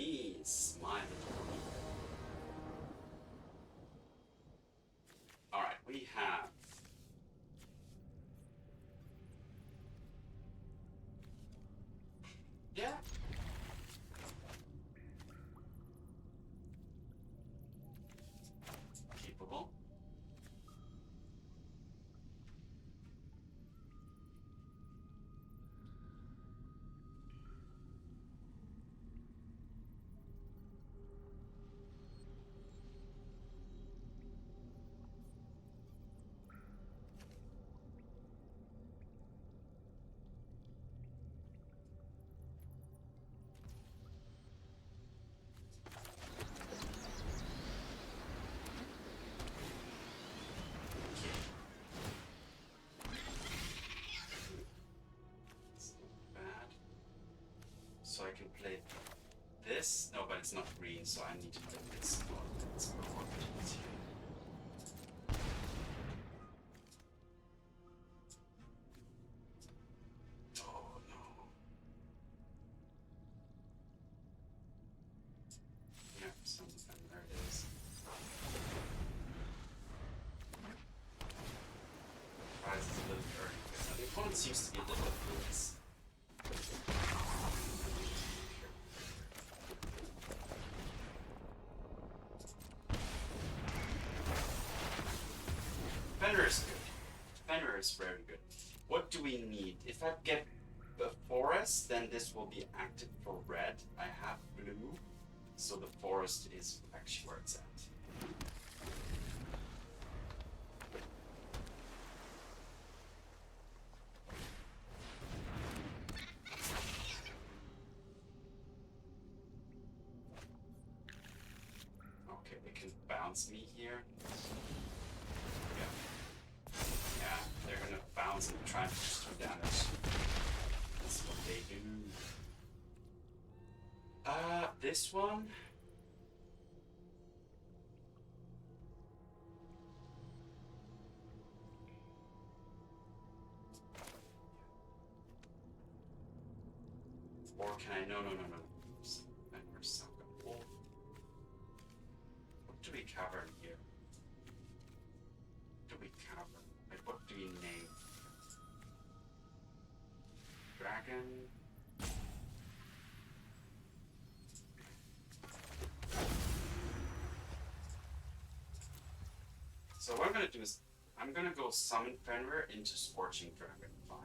Eternities, my little pony. Alright, we have yeah. Capable. So I can play this. No, but it's not green, so I need to play this one. It's more opportunity. Oh no. Yeah, something. There it is. Prize is a little early because the opponent seems to be a little bit clueless. Fenrir is good. Fenrir is very good. What do we need? If I get the forest, then this will be active for red. I have blue, so the forest is actually where it's at. Okay, they can bounce me here. Yeah, they're gonna bounce and try and push through damage. That's what they do. This one. Or can I? No. What do we cover in here? What do we cover? Like, what do we name? Dragon. So what I'm gonna do is I'm gonna go summon Fenrir into Scorching Dragonfire.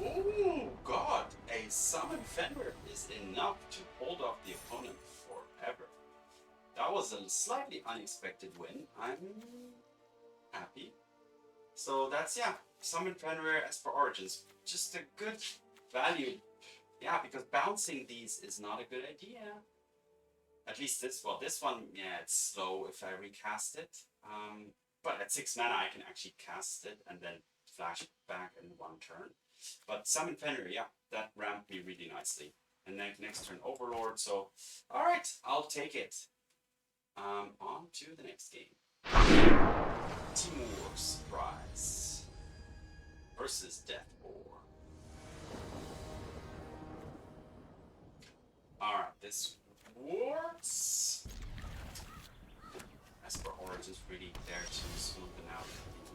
Oh god, a summon Fenrir is enough to hold off the opponent forever. That was a slightly unexpected win. I'm happy. So that's, yeah, summon Fenrir Esper Origins. Just a good value. Yeah, because bouncing these is not a good idea. At least this one. This one, yeah, it's slow if I recast it. But at 6 mana I can actually cast it and then flash back in 1 turn. But summon Fenrir, yeah, that ramped me really nicely. And then next turn Overlord, so alright, I'll take it. On to the next game. Temur Surprise versus Death Boar. Alright, this works. Esper Origins really there to smoothen out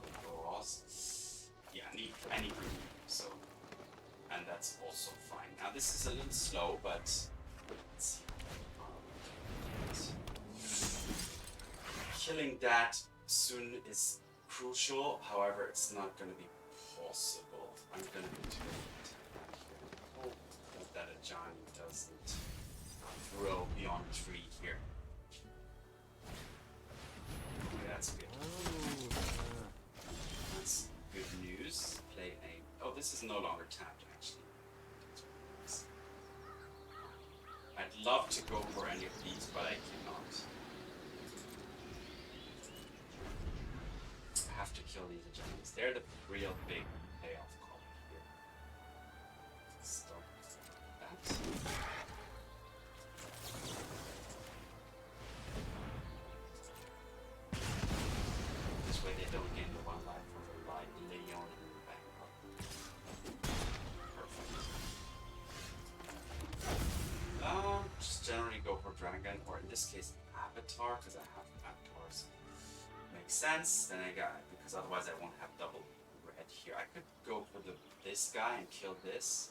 the draws. Yeah, I need green, so, and that's also fine. Now this is a little slow, but let's see. Killing that soon is crucial. However, it's not going to be possible. I'm going to do it. Hope that a Johnny doesn't throw beyond 3 here. Okay, that's good. That's good news. Play a. Oh, this is no longer tapped actually. I'd love to go for any of these, but I cannot. I have to kill these Eternities. They're the real big payoff call here. Stop that. This way they don't gain the 1 life for the light Leon in the back. Perfect. Just generally go for Dragon, or in this case Avatar, because I have Avatars. Makes sense. Then I got, because otherwise I won't have double red here. I could go for this guy and kill this.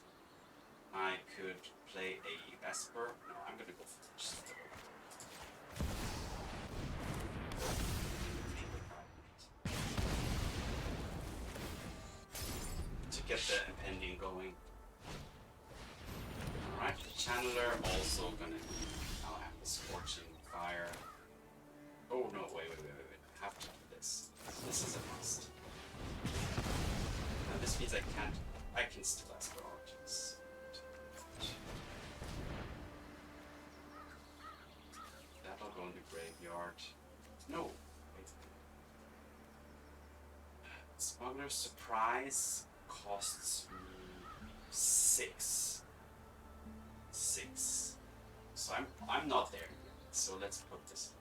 I could play a Esper. No, I'm gonna go for just the to get the impending going. Alright, the Channeler also gonna now have the Scorching Fire. Oh no, wait. I have to do this. This is a must. Now this means I can still Esper Origins. That'll go in the graveyard. No, wait. Smuggler Surprise costs me 6. So I'm not there yet. So let's put this.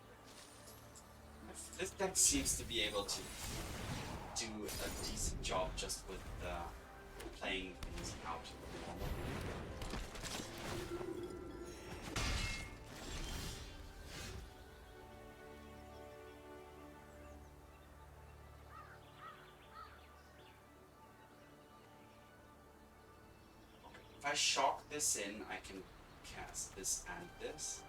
This deck seems to be able to do a decent job just with playing things out of the normal. If I shock this in, I can cast this and this.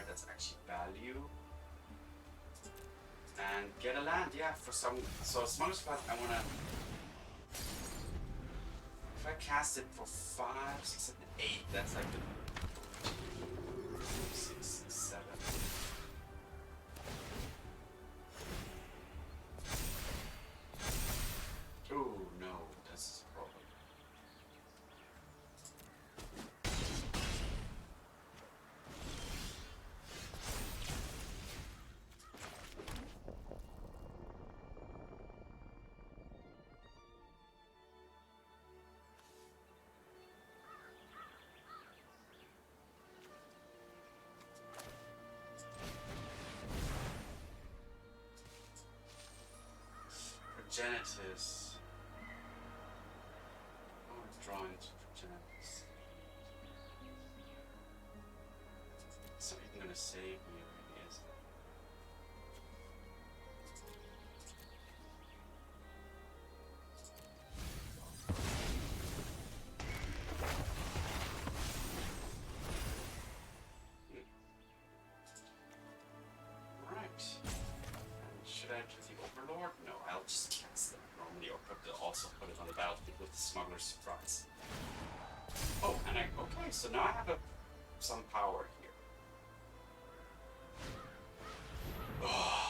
That's actually value. And get a land, yeah, for some. So Smuggler's Path, I wanna. If I cast it for 5, 6, 7, 8, that's like the 6, 7. Oh no, that's a problem. Progenitus. Oh, it's drawing to Progenitus. It's not even going to save me, really, is it? Right. And should I do the Overlord? No, I'll just cast them normally, or also put it on the battlefield with the Smuggler's Surprise. Oh, and okay, so now I have some power here. Oh.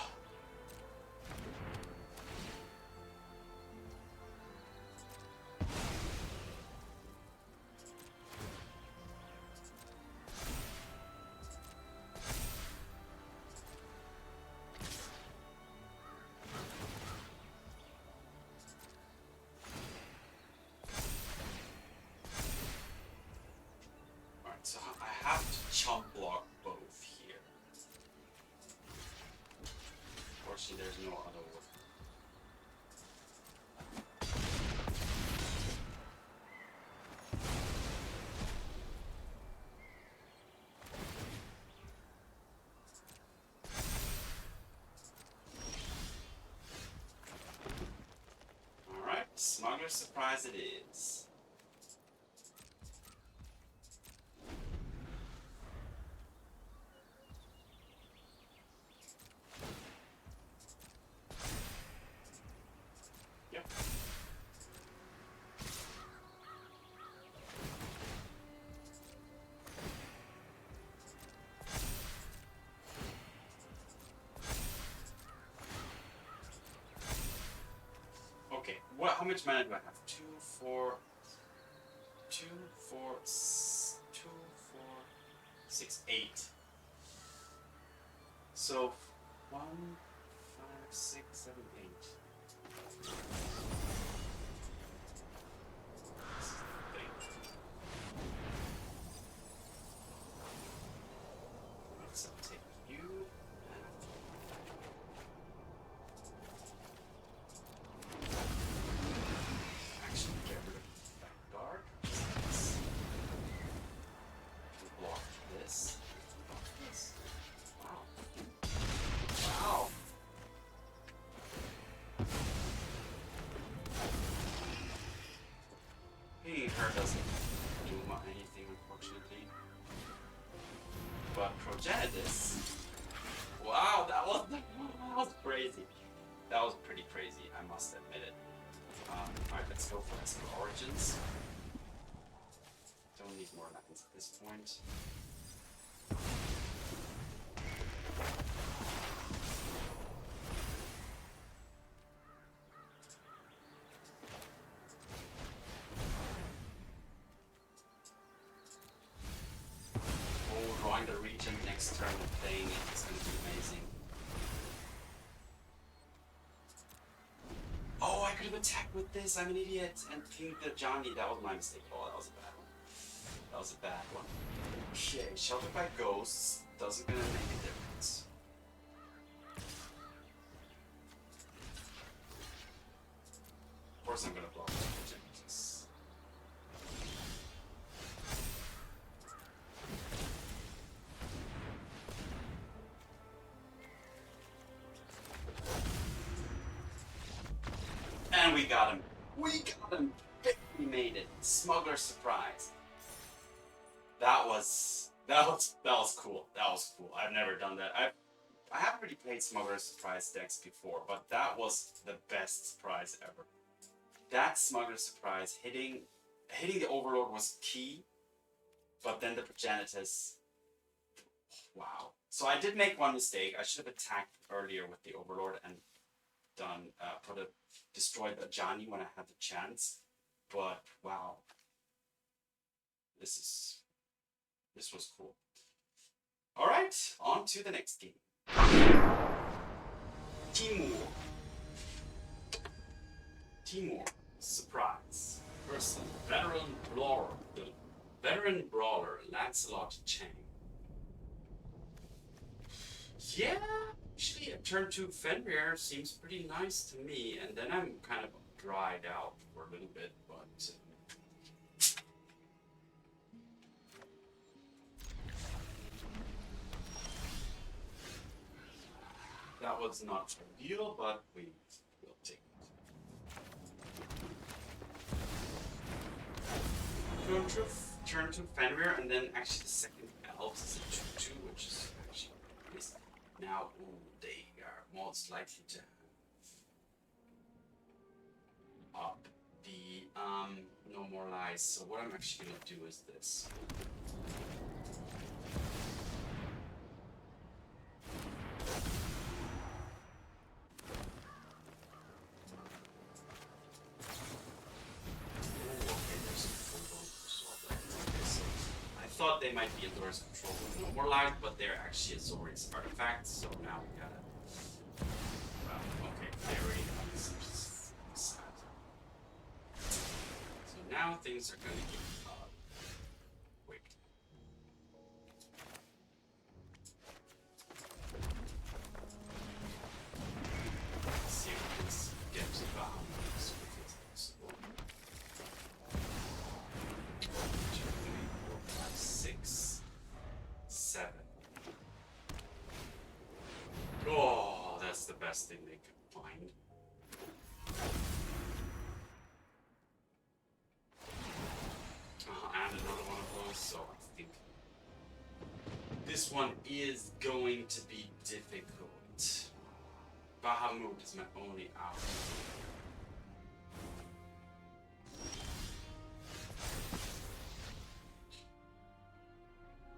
So I have to chump block both here. Unfortunately, there's no other way. Alright, Smuggler Surprise it is. What? How much mana do I have? 2, 4, 2, 4, 2, 4, 6, 8. So 1, 5, 6, 7, 8. So take you. Actually, get rid of that guard. Block this. Block this. Wow. Wow. Hitting her doesn't do anything, unfortunately. But Progenitus. Wow, that was crazy. That was pretty crazy, I must admit it. Alright, let's go for Esper Origins. Don't need more lands at this point. Oh, drawing the Regent next turn and playing it is going to be amazing. Oh, I could have attacked with this. I'm an idiot. And killed the Johnny. That was my mistake. Oh, that was a bad one. That was a bad one. Okay, Sheltered by Ghosts doesn't gonna make a difference. Of course, I'm gonna block the Progenitus. And we got him. We got him. We made it. Smuggler surprise. That was cool. That was cool. I've never done that. I haven't really played Smuggler surprise decks before, but that was the best surprise ever. That Smuggler surprise hitting the Overlord was key, but then the Progenitus. Wow. So I did make one mistake. I should have attacked earlier with the Overlord and done destroyed the Johnny when I had the chance. But wow, this was cool. All right, on to the next game. Temur, surprise. Person, veteran brawler, Lancelot Chang. Yeah, actually, a turn 2 Fenrir seems pretty nice to me, and then I'm kind of dried out for a little bit, but that was not ideal, but we will take it. Turn to Fenrir, and then actually the second Elves is a 2-2, which is actually nice. Now, they are most likely to up the no more lies. So what I'm actually gonna do is this. I thought they might be Azorius control with no more lies, but they're actually Azorius artifacts. So now we gotta. Okay, they already have this. So now things are gonna get quick. Let's see if this gets Bahamut as quickly as possible. 2, 3, 4, 5, 6, 7. Oh, that's the best thing they could find. And another one of those, so I think this one is going to be difficult. Bahamut is my only out.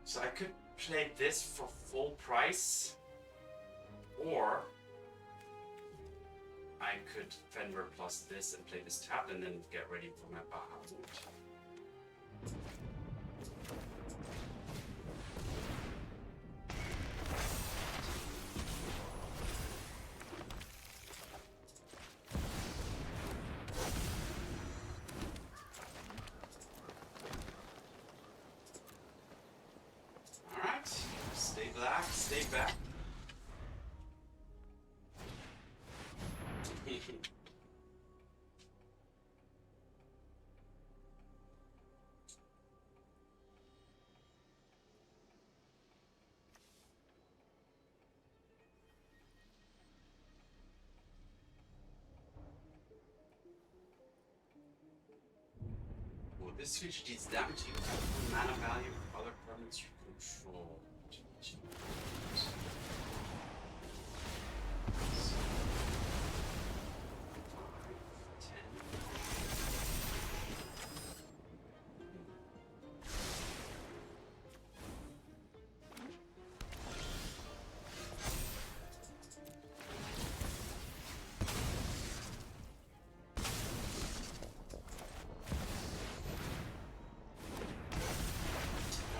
So I could play this for full price, or I I could Fenrir plus this and play this tap and then get ready for my Bahamut. Alright, stay black, stay back. Well, this switch deals damage to the mana value of other permanents you control.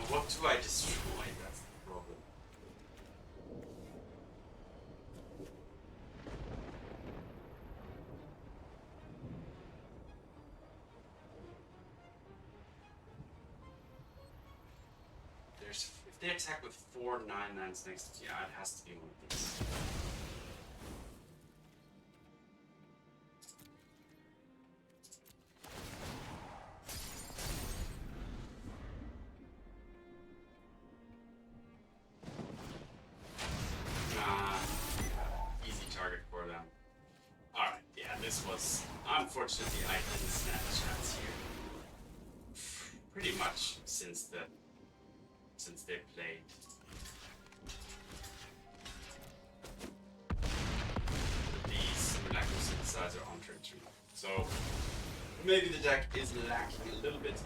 What do I destroy? That's the problem. If they attack with 4 9/9s next to, yeah, it has to be one of these. Unfortunately, I didn't stand a chance here. Pretty much since they played. These miraculous synthesizer on turn 3. So maybe the deck is lacking a little bit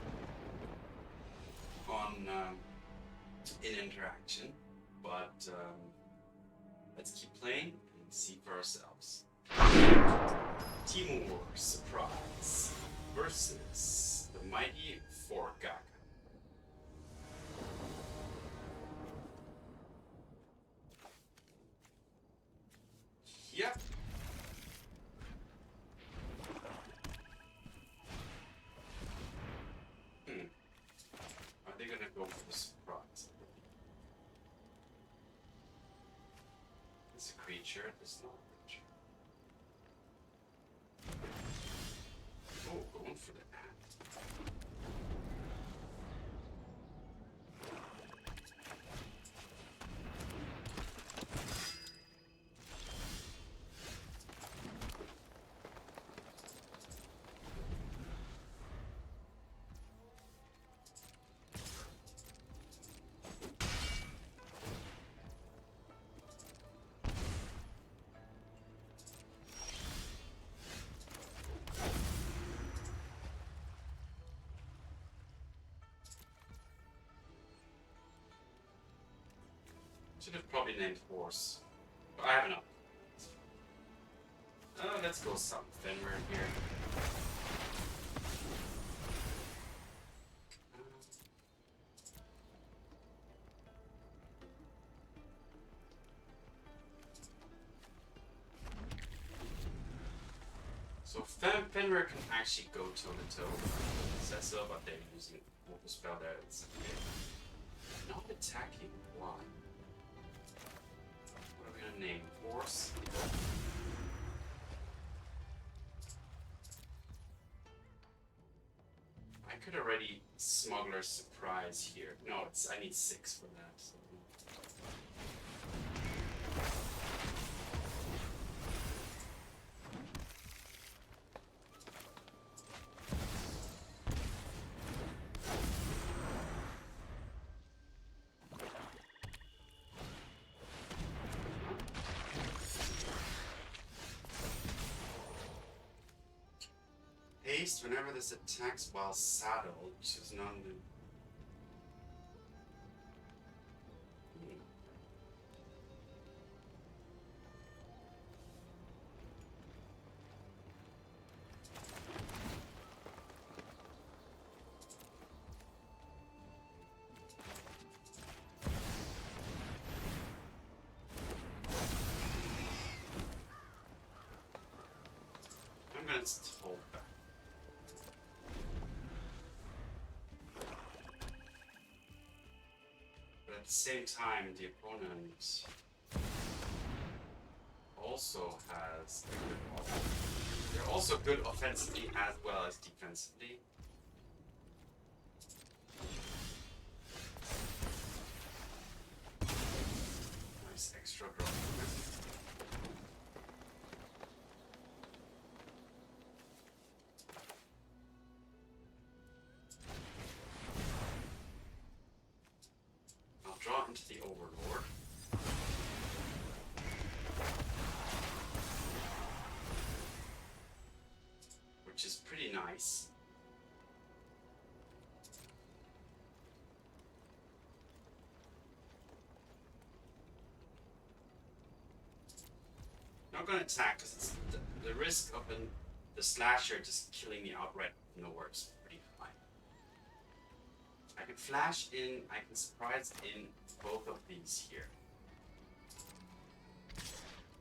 on in interaction, but let's keep playing and see for ourselves. Temur Surprise versus the mighty Forgak. Yep. Are they gonna go for the surprise? It's a creature, it's not. Oh, going for the ad. Should have probably named horse. But I have enough. Let's go some Fenrir here. So Fenrir can actually go toe to toe. It says so, but they're using a spell there. It's okay. Not attacking. Why? Name horse. I could already Smuggler Surprise here. No, I need 6 for that. So. Whenever this attacks while saddled, choose none. just hold back. But at the same time, the opponent also has a good offense. They're also good offensively as well as defensively. Nice extra draw. I'll draw into the Overlord. Which is pretty nice. Not gonna attack because it's the risk of the slasher just killing me outright nowhere is pretty high. I can flash in, I can surprise in both of these here.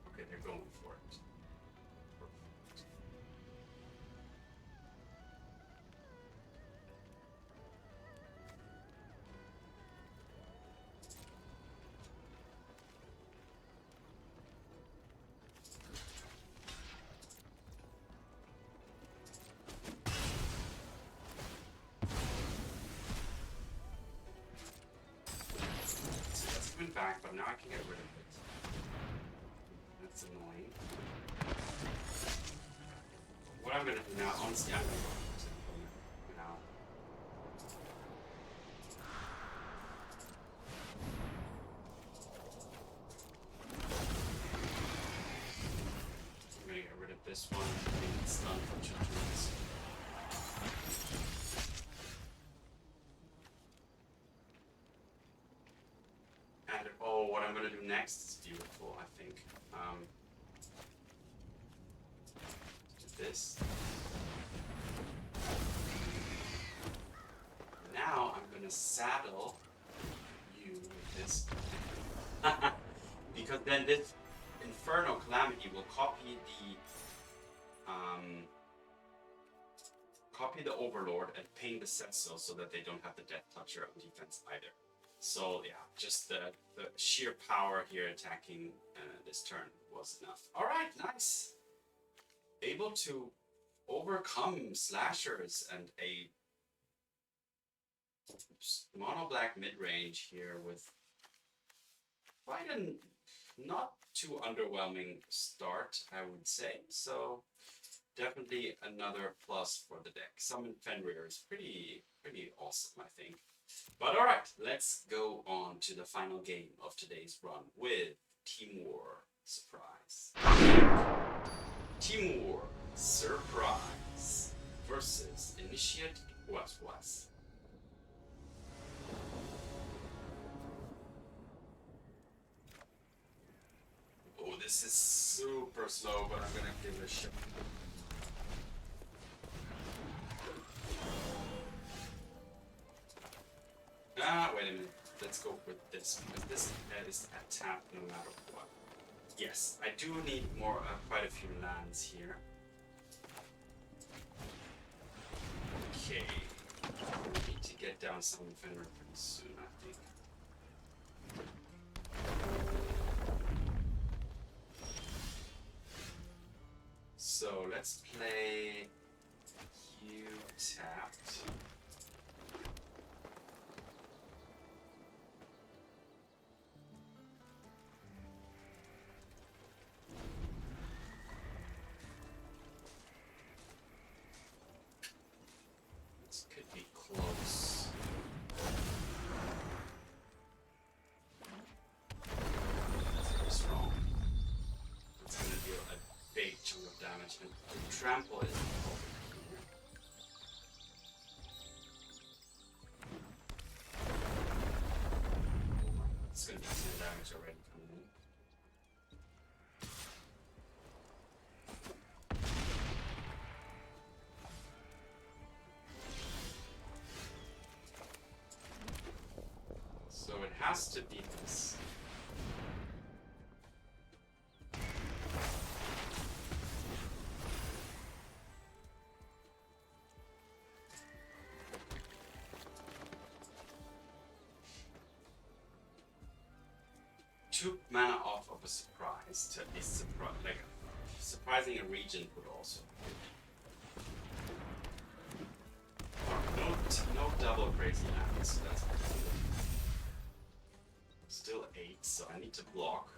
Okay, they're going for it. Perfect. Back, but now I can get rid of it. That's annoying. What I'm gonna do now, honestly, I'm gonna go now. I'm gonna get rid of this one. I think it's done for 2 turns. What I'm going to do next is beautiful, I think. Do this. Now I'm going to saddle you with this. Because then this Inferno Calamity will copy the Overlord and ping the Cecil so that they don't have the Death Toucher on defense either. So yeah, just the sheer power here attacking this turn was enough. All right, nice. Able to overcome slashers and a mono black mid range here with quite a not too underwhelming start, I would say. So definitely another plus for the deck. Summon Fenrir is pretty awesome, I think. But alright, let's go on to the final game of today's run with Temur Surprise. Temur Surprise versus Initiate Was. Oh, this is super slow, but I'm gonna give it a shot. Wait a minute. Let's go with this because this is a tap no matter what. Yes, I do need more, quite a few lands here. Okay, we need to get down some Fenrir pretty soon, I think. So let's play you tapped. And trample is it's going to be 10 damage already coming in. So it has to be this. took mana off of a surprise to a surprise, like surprising a Regent would also. No double crazy lands, so that's pretty cool. Still 8, so I need to block.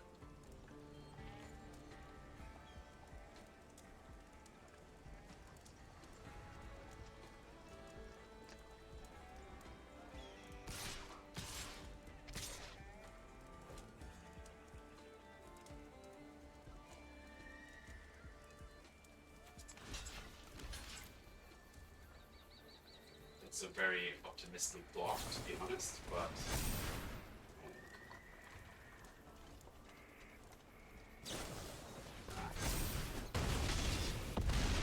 It's a very optimistic block, to be honest, but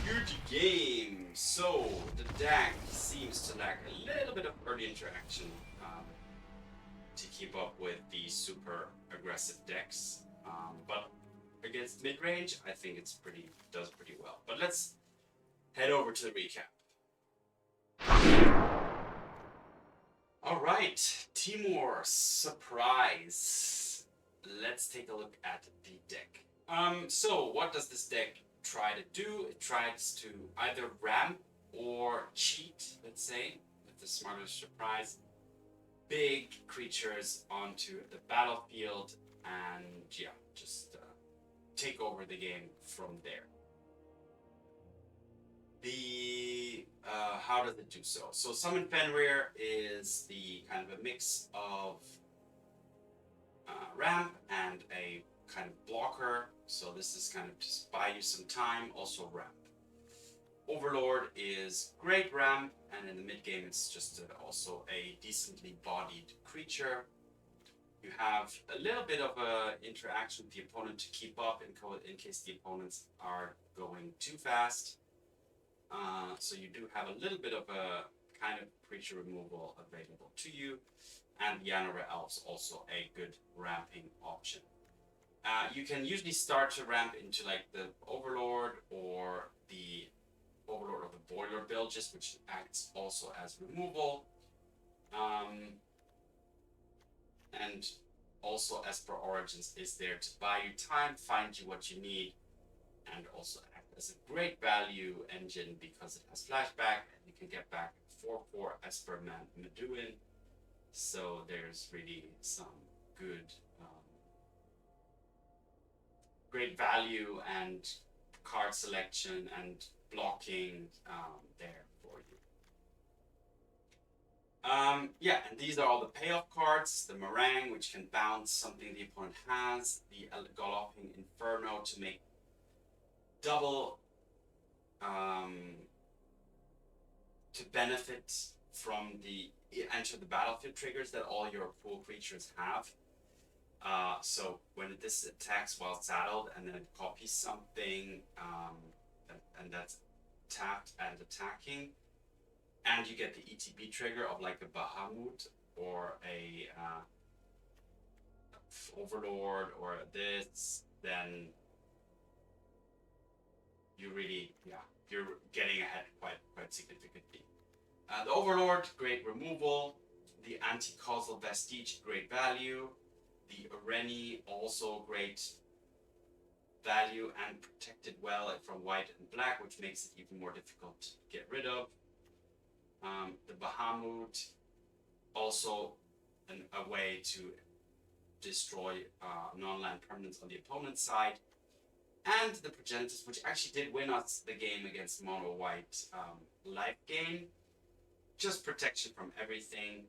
huge game. So the deck seems to lack a little bit of early interaction to keep up with the super aggressive decks, but against mid range, I think it's does pretty well. But let's head over to the recap. All right, Temur surprise. Let's take a look at the deck. So what does this deck try to do? It tries to either ramp or cheat, let's say, with the Smuggler surprise, big creatures onto the battlefield, and yeah, just take over the game from there. How does it do so? So Summon Fenrir is the kind of a mix of ramp and a kind of blocker. So this is kind of just buy you some time, also ramp. Overlord is great ramp, and in the mid game it's just also a decently bodied creature. You have a little bit of interaction with the opponent to keep up in case the opponents are going too fast. So you do have a little bit of a kind of creature removal available to you, and Llanowar Elves also a good ramping option. You can usually start to ramp into like the Overlord or the Overlord of the Boilerbilges, which acts also as removal. And also Esper Origins is there to buy you time, find you what you need, and also act as a great value engine because it has flashback and you can get back 4/4 Esper Meduin. So there's really some good, great value and card selection and blocking there for you. Yeah, and these are all the payoff cards. The Marang, which can bounce something the opponent has. The Galloping Inferno to make double, to benefit from the enter the battlefield triggers that all your pool creatures have. So when this attacks while saddled and then it copies something, and that's tapped and attacking, and you get the ETB trigger of like a Bahamut or a Overlord or this, then you really, you're getting ahead quite significantly. The Overlord, great removal. The Anticausal Vestige, great value. The Ureni, also great value and protected well from white and black, which makes it even more difficult to get rid of. The Bahamut, also a way to destroy non-land permanents on the opponent's side. And the Progenitus, which actually did win us the game against mono white life game. Just protection from everything.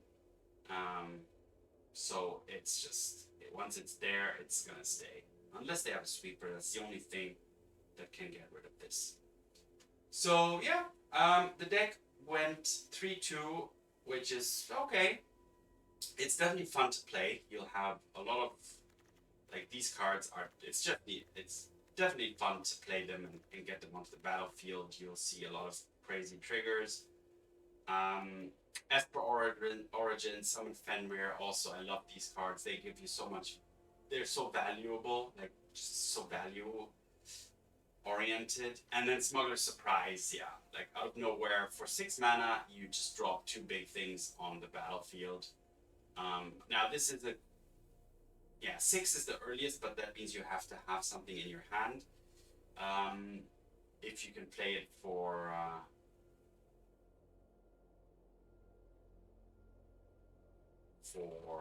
So it's just, once it's there, it's gonna stay. Unless they have a sweeper, that's the only thing that can get rid of this. So yeah, the deck went 3-2, which is okay. It's definitely fun to play. You'll have a lot of, like, these cards are, it's definitely fun to play them and get them onto the battlefield. You'll see a lot of crazy triggers. Esper Origins, Summon Fenrir, also, I love these cards. They give you so much, they're so valuable, like, just so value oriented. And then Smuggler Surprise, like out of nowhere, for 6 mana, you just drop 2 big things on the battlefield. Now this is yeah, 6 is the earliest, but that means you have to have something in your hand. If you can play it for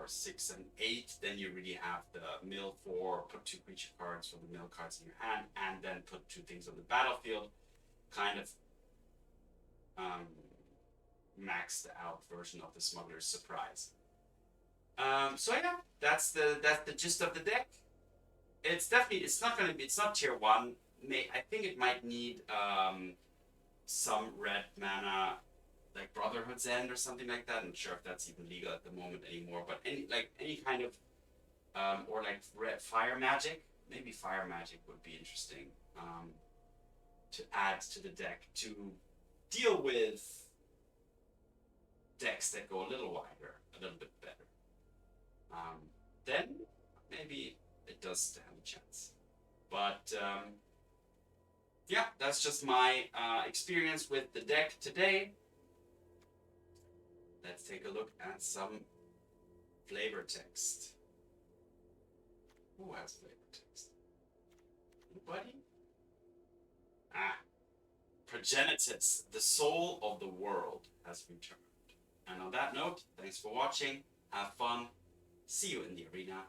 6 and 8, then you really have the mill 4, put 2 creature cards from the mill cards in your hand, and then put 2 things on the battlefield. Kind of maxed out version of the Smuggler's Surprise. So yeah, that's the gist of the deck. It's not tier 1. I think it might need some red mana, like Brotherhood's End or something like that. I'm not sure if that's even legal at the moment anymore, but any kind of or like red fire magic. Maybe fire magic would be interesting to add to the deck to deal with decks that go a little wider, a little bit better. Then maybe it does stand a chance. But yeah, that's just my experience with the deck today. Let's take a look at some flavor text. Who has flavor text? Anybody? Progenitus, the soul of the world, has returned. And on that note, thanks for watching. Have fun. See you in the arena.